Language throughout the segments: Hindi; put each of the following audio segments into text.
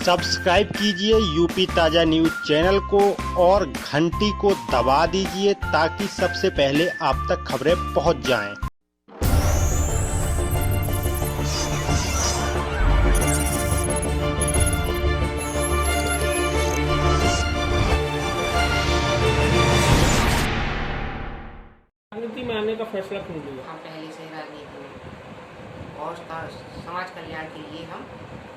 सब्सक्राइब कीजिए यूपी ताज़ा न्यूज़ चैनल को और घंटी को दबा दीजिए ताकि सबसे पहले आप तक खबरें पहुंच जाएं। राजनीति में आने का फैसला क्यों लिया? हम पहले से राजनीति में और समाज कल्याण के लिए हम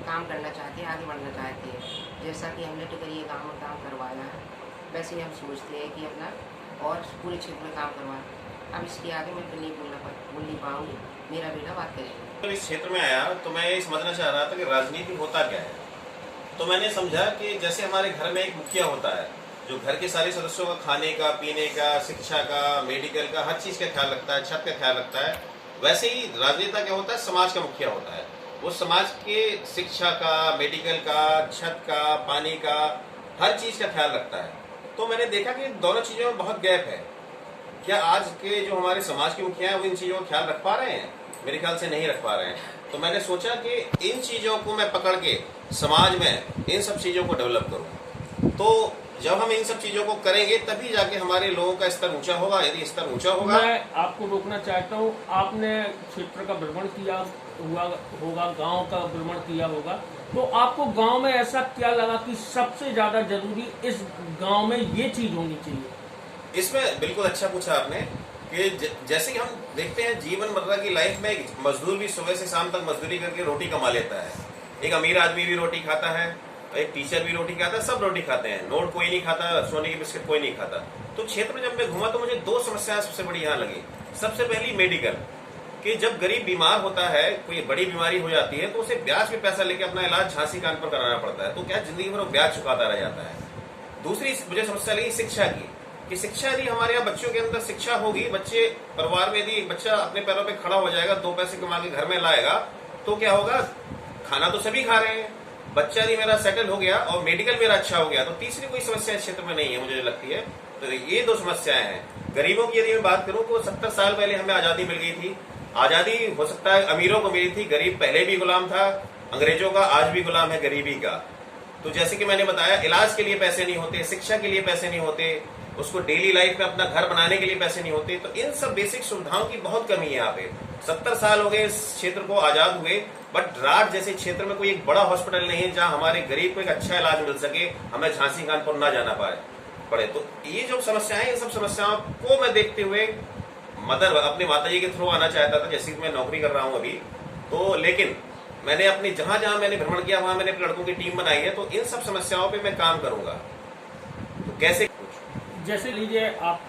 काम करना चाहते हैं, आगे बढ़ना चाहते हैं। जैसा कि हमने टिकरिया गाँव में काम करवाया है, वैसे ही हम सोचते हैं कि अपना और पूरे क्षेत्र में काम करवाएं। अब इसके आगे मैं तो बोल नहीं पाऊँगी, मेरा बेटा बात करेगा। जब इस क्षेत्र में आया तो मैं ये समझना चाह रहा था कि राजनीति होता क्या है। तो मैंने समझा कि जैसे हमारे घर में एक मुखिया होता है जो घर के सारे सदस्यों का खाने का, पीने का, शिक्षा का, मेडिकल का, हर चीज़ का ख्याल रखता है, छत का ख्याल रखता है, वैसे ही राजनेता क्या होता है, समाज का मुखिया होता है। वो समाज के शिक्षा का, मेडिकल का, छत का, पानी का, हर चीज़ का ख्याल रखता है। तो मैंने देखा कि दोनों चीज़ों में बहुत गैप है। क्या आज के जो हमारे समाज के मुखिया हैं वो इन चीज़ों का ख्याल रख पा रहे हैं? मेरे ख्याल से नहीं रख पा रहे हैं। तो मैंने सोचा कि इन चीज़ों को मैं पकड़ के समाज में इन सब चीज़ों को डेवलप करूँ। तो जब हम इन सब चीज़ों को करेंगे तभी जाके हमारे लोगों का स्तर ऊंचा होगा। यदि स्तर ऊंचा होगा, मैं आपको रोकना चाहता हूँ। आपने क्षेत्र का भ्रमण किया हुआ होगा, गांव का भ्रमण किया होगा, तो आपको गांव में ऐसा क्या लगा कि सबसे ज्यादा जरूरी इस गांव में ये चीज होनी चाहिए? इसमें बिल्कुल अच्छा पूछा आपने कि जैसे कि हम देखते हैं जीवन मर्रा की लाइफ में एक मजदूर भी सुबह से शाम तक मजदूरी करके रोटी कमा लेता है। एक अमीर आदमी भी रोटी खाता है, एक टीचर भी रोटी खाता है, सब रोटी खाते हैं। नोट कोई नहीं खाता, सोने की बिस्किट कोई नहीं खाता। तो क्षेत्र में जब मैं घूमा तो मुझे दो समस्याएं सबसे बड़ी यहाँ लगी। सबसे पहली मेडिकल, कि जब गरीब बीमार होता है, कोई बड़ी बीमारी हो जाती है तो उसे ब्याज पे पैसा लेके अपना इलाज झांसी कानपुर कराना पड़ता है। तो क्या जिंदगी भर वो ब्याज चुकाता रह जाता है। दूसरी मुझे समस्या लगी शिक्षा की, कि शिक्षा यदि हमारे यहाँ बच्चों के अंदर शिक्षा होगी, बच्चे परिवार में यदि एक बच्चा अपने पैरों पे खड़ा हो जाएगा, दो पैसे कमा के घर में लाएगा, तो क्या होगा, खाना तो सभी खा रहे हैं, बच्चा यदि मेरा सेटल हो गया और मेडिकल मेरा अच्छा हो गया, तो तीसरी कोई समस्या इस क्षेत्र में नहीं है मुझे लगती है। तो ये दो समस्याएं हैं। गरीबों की यदि मैं बात करूं तो 70 साल पहले हमें आजादी मिल गई थी। आजादी हो सकता है अमीरों को मिली थी, गरीब पहले भी गुलाम था, अंग्रेजों का आज भी गुलाम है गरीबी का। तो जैसे कि मैंने बताया, इलाज के लिए पैसे नहीं होते, शिक्षा के लिए पैसे नहीं होते, उसको डेली लाइफ में अपना घर बनाने के लिए पैसे नहीं होते। तो इन सब बेसिक सुविधाओं की बहुत कमी है यहाँ पे। 70 साल हो गए इस क्षेत्र को आजाद हुए, बट राठ जैसे क्षेत्र में कोई एक बड़ा हॉस्पिटल नहीं है जहाँ हमारे गरीब को एक अच्छा इलाज मिल सके, हमें झांसी कानपुर ना जाना पड़े। तो ये जो समस्याएं हैं, इन सब समस्याओं को मैं देखते हुए अपने माताजी के थ्रू आना चाहता था, जैसे मैं नौकरी कर रहा हूँ अभी। तो लेकिन मैंने अपनी जहां जहां मैंने भ्रमण किया वहां मैंने लड़कों की टीम बनाई है। तो इन सब समस्याओं पे मैं काम करूंगा। तो कैसे, जैसे लीजिए, आप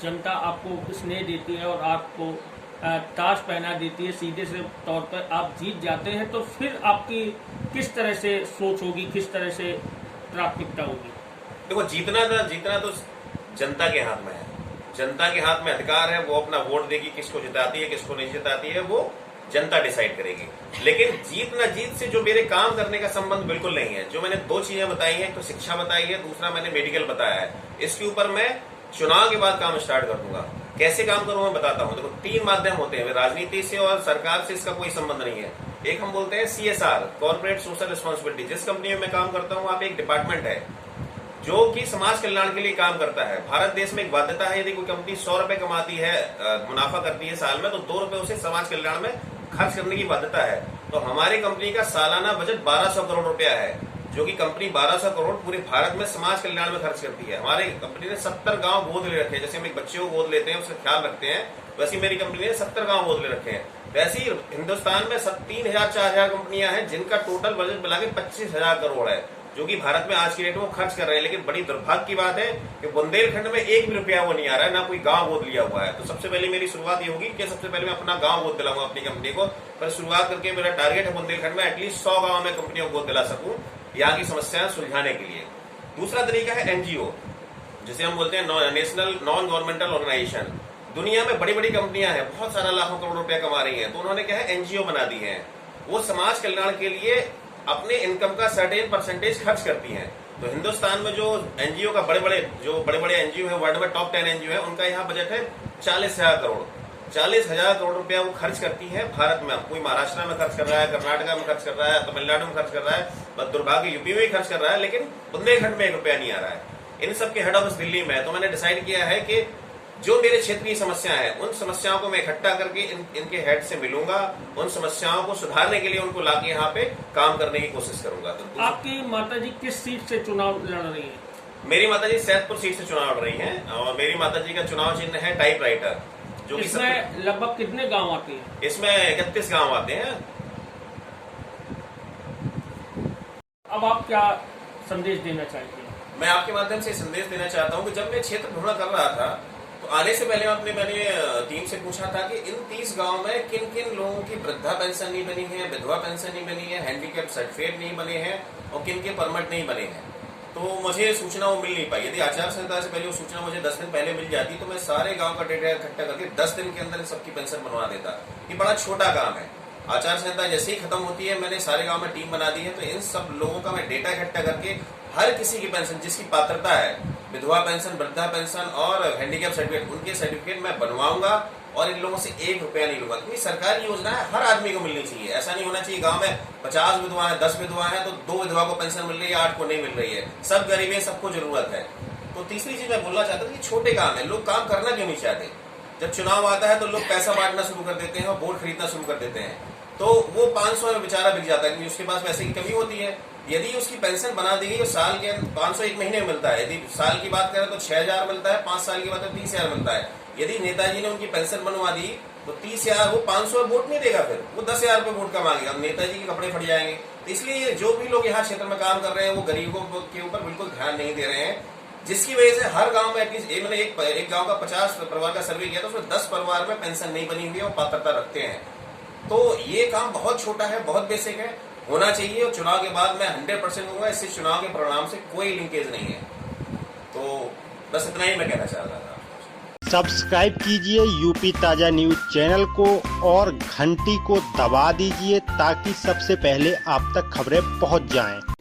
जनता आपको स्नेह देती है और आपको ताज पहना देती है, सीधे से तौर पर आप जीत जाते हैं, तो फिर आपकी किस तरह से सोच होगी, किस तरह से प्राथमिकता होगी? देखो, जीतना तो जनता के हाथ में है। जनता के हाथ में अधिकार है, वो अपना वोट देगी, किसको जिताती है किसको नहीं जिताती है वो जनता डिसाइड करेगी। लेकिन जीत ना जीत से जो मेरे काम करने का संबंध बिल्कुल नहीं है। जो मैंने दो चीजें बताई हैं, तो शिक्षा बताई है, दूसरा मैंने मेडिकल बताया है। इसके ऊपर मैं चुनाव के बाद काम स्टार्ट कर दूंगा। कैसे काम करूंगा मैं बताता हूँ। देखो, 3 माध्यम होते हैं, राजनीति से और सरकार से इसका कोई संबंध नहीं है। एक हम बोलते हैं CSR, कॉर्पोरेट सोशल रिस्पॉन्सिबिलिटी। जिस कंपनी में मैं काम करता हूँ, आप एक डिपार्टमेंट है जो कि समाज कल्याण के लिए काम करता है। भारत देश में एक बाध्यता है, यदि कोई कंपनी 100 रुपए कमाती है, मुनाफा करती है साल में, तो 2 रुपए उसे समाज कल्याण में खर्च करने की बाध्यता है। तो हमारी कंपनी का सालाना बजट 1200 करोड़ रुपया है, जो कि कंपनी 1200 करोड़ पूरे भारत में समाज कल्याण में खर्च करती है। हमारी कंपनी ने 70 गांव गोद ले रखे हैं। जैसे हम एक बच्चे को गोद लेते हैं, उसका ख्याल रखते हैं, वैसे मेरी कंपनी ने 70 गांव गोद ले रखे हैं। वैसे ही हिंदुस्तान में 3000-4000 कंपनियां हैं जिनका टोटल बजट मिला के 25,000 करोड़ है, जो कि भारत में आज की डेट में वो खर्च कर रहे हैं। लेकिन बड़ी दुर्भाग्य की बात है कि बुंदेलखंड में 1 भी रुपया वो नहीं आ रहा है, ना कोई गांव गोद लिया हुआ है। तो सबसे पहले मेरी शुरुआत ये होगी कि सबसे पहले मैं अपना गांव गोद दिलाऊंगा अपनी कंपनी को। पर शुरुआत करके मेरा टारगेट है बुंदेलखंड में एटलीस्ट 100 गांव में कंपनियों को गोद दिला सकूं, यहाँ की समस्याएं सुलझाने के लिए। दूसरा तरीका है NGO, जिसे हम बोलते हैं नेशनल नॉन गवर्नमेंटल ऑर्गेनाइजेशन। दुनिया में बड़ी बड़ी कंपनियां हैं, बहुत सारा लाखों करोड़ रुपया कमा रही हैं, तो उन्होंने क्या है, NGO बना दी है। वो समाज कल्याण के लिए अपने इनकम का सर्टेन परसेंटेज खर्च करती हैं। तो हिंदुस्तान में जो NGO का बड़े बड़े NGO है, वर्ल्ड में टॉप 10 NGO है, उनका यहाँ बजट है 40,000 करोड़। 40,000 करोड़ रुपया वो खर्च करती है भारत में। कोई महाराष्ट्र में खर्च कर रहा है, कर्नाटका में खर्च कर रहा है, तमिलनाडु में खर्च कर रहा है, बस दुर्भाग्य यूपी में ही खर्च कर रहा है, लेकिन बुंदेलखंड में 1 रुपया नहीं आ रहा है। इन सब के हेड ऑफिस दिल्ली में है। तो मैंने डिसाइड किया है कि जो मेरे क्षेत्र की समस्या है उन समस्याओं को मैं इकट्ठा करके इनके हेड से मिलूंगा, उन समस्याओं को सुधारने के लिए उनको लाके यहाँ पे काम करने की कोशिश करूंगा। तो आपकी माताजी किस सीट से चुनाव लड़ रही है? मेरी माताजी सैदपुर सीट से चुनाव लड़ रही हैं और मेरी माताजी का चुनाव चिन्ह है टाइपराइटर, जो कि इसमें लगभग कितने गांव आते हैं? इसमें 31 गांव आते हैं। अब आप क्या संदेश देना चाहते हैं? मैं आपके माध्यम से संदेश देना चाहता हूं कि जब मैं क्षेत्र भ्रमण कर रहा था तो आने से पहले मैंने टीम से पूछा था कि इन 30 गांव में किन किन लोगों की वृद्धा पेंशन नहीं बनी है, विधवा पेंशन नहीं बनी है, हैंडीकैप सर्टिफिकेट नहीं बने हैं और किन के परमिट नहीं बने हैं। तो मुझे सूचना वो मिल नहीं पाई। यदि आचार संहिता से पहले वो सूचना मुझे 10 दिन पहले मिल जाती तो मैं सारे गांव का डेटा इकट्ठा करके 10 दिन के अंदर सबकी पेंशन बनवा देता। ये बड़ा छोटा काम है। आचार संहिता जैसे ही खत्म होती है मैंने सारे गांव में टीम बना दी है, तो इन सब लोगों का मैं डेटा इकट्ठा करके हर किसी की पेंशन जिसकी पात्रता है, विधवा पेंशन, वृद्धा पेंशन और हैंडीकैप सर्टिफिकेट, उनके सर्टिफिकेट मैं बनवाऊंगा और इन लोगों से 1 रुपया नहीं लूंगा। क्योंकि सरकारी योजना है, हर आदमी को मिलनी चाहिए। ऐसा नहीं होना चाहिए गांव में 50 विधवा है, 10 विधवा है तो 2 विधवा को पेंशन मिल रही है, 8 को नहीं मिल रही है। सब गरीब है, सबको जरूरत है। तो तीसरी चीज मैं बोलना चाहता हूँ कि छोटे काम है, लोग काम करना क्यों नहीं चाहते? जब चुनाव आता है तो लोग पैसा बांटना शुरू कर देते हैं और वोट खरीदना शुरू कर देते हैं, तो वो 500 में बेचारा बिक जाता है क्योंकि उसके पास पैसे की कमी होती है। यदि उसकी पेंशन बना दी गई तो साल के 500 1 महीने में मिलता है। यदि साल की बात करें तो 6,000 मिलता है, 5 साल की बात करें 30,000 मिलता है। यदि नेताजी ने उनकी पेंशन बनवा दी तो 30,000, वो 500 वोट नहीं देगा, फिर वो 10,000 रुपये वोट का मांगेगा, नेताजी के कपड़े फट जाएंगे। तो इसलिए जो भी लोग यहाँ क्षेत्र में काम कर रहे हैं वो गरीबों के ऊपर बिल्कुल ध्यान नहीं दे रहे हैं, जिसकी वजह से हर गांव में एटलीस्ट मैंने एक गांव का 50 परिवार का सर्वे किया तो उसमें 10 परिवार में पेंशन नहीं बनी हुई है और पात्रता रखते हैं। तो ये काम बहुत छोटा है, बहुत बेसिक है, होना चाहिए। और चुनाव के बाद मैं 100% दूंगा, इससे चुनाव के परिणाम से कोई लिंकेज नहीं है। तो बस इतना ही मैं कहना चाह रहा था। सब्सक्राइब कीजिए यूपी ताजा न्यूज चैनल को और घंटी को दबा दीजिए ताकि सबसे पहले आप तक खबरें पहुंच जाएं।